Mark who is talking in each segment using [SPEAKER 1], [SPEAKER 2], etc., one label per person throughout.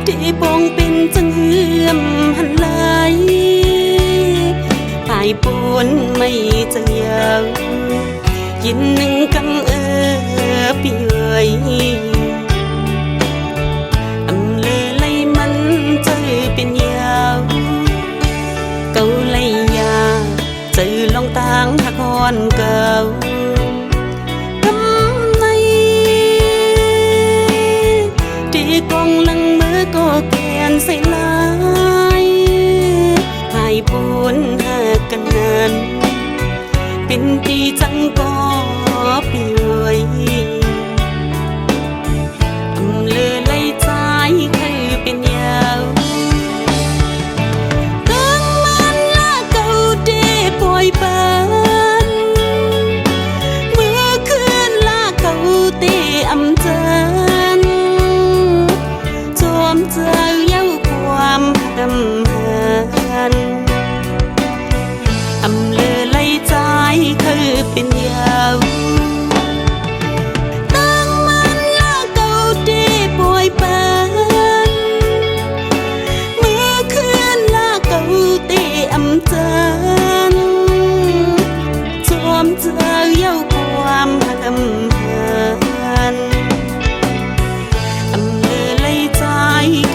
[SPEAKER 1] ที่ปองเป็นจังเหือมหันไหลภายปวนไม่จะยาวยินหนึ่งกังปีเอ่ยอำเลอไลมันเจอเป็นยาวเกาไลยาเจอลองตางหักฮอนเก่ากำในที่กองลังมือก็แกนใส่ลายภายปวนหากันนั้นเป็นปีจังก็ปีเอ่ยอำเลอไล่ใจคือเป็นยาวกังมันละเก่าเดปล่อยปานเมื่อคืนละเก่าเตอำจันจอมเจ้าเย้าความดำหันอำเลอไล่ใจคือเป็นยาวตั้งมันละเก่าที่ปล่อยปานเมื่อคืนละเก่าที่อำจันจอมเจ้าเย้าความดำหันอำเลอไล่ใจ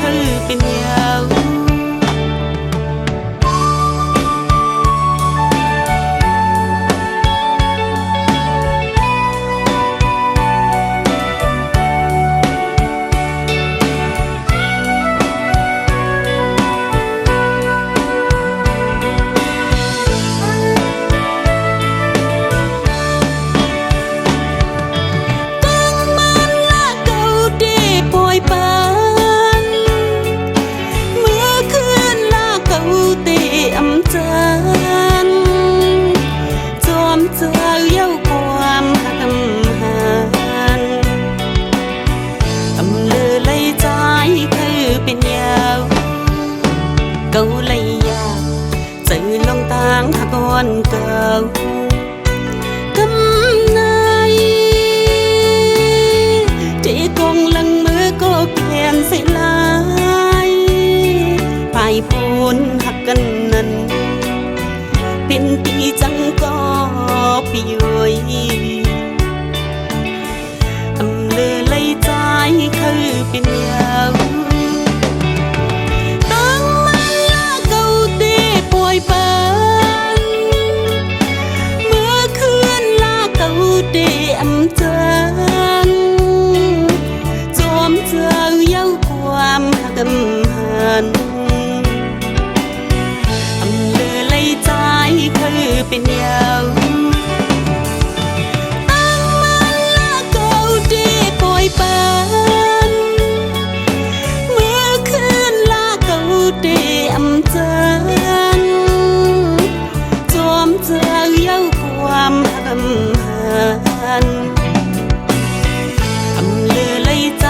[SPEAKER 1] คือเป็นยาวเกาไลยาเจอลองตางหักอ่อนเก่ากำในที่กองลังมือก็เปลี่ยนใส่ลายภายพูนหักกันนั้นเป็นปีจังก็ปีเอ่ยอำเลอไล่ใจคือเป็นยาวปานเมื่อคืนลาเก่าเดอำจันจอมเจ้าเย้าความดำหันอำเลอไล่ใจคือเป็นยาวตั้งมันละเก่าเดปล่อยปานเมื่อคืนลาเก่าเดอำจันจอมเจ้าเย้าความดำหันอำเลอไล่ใจ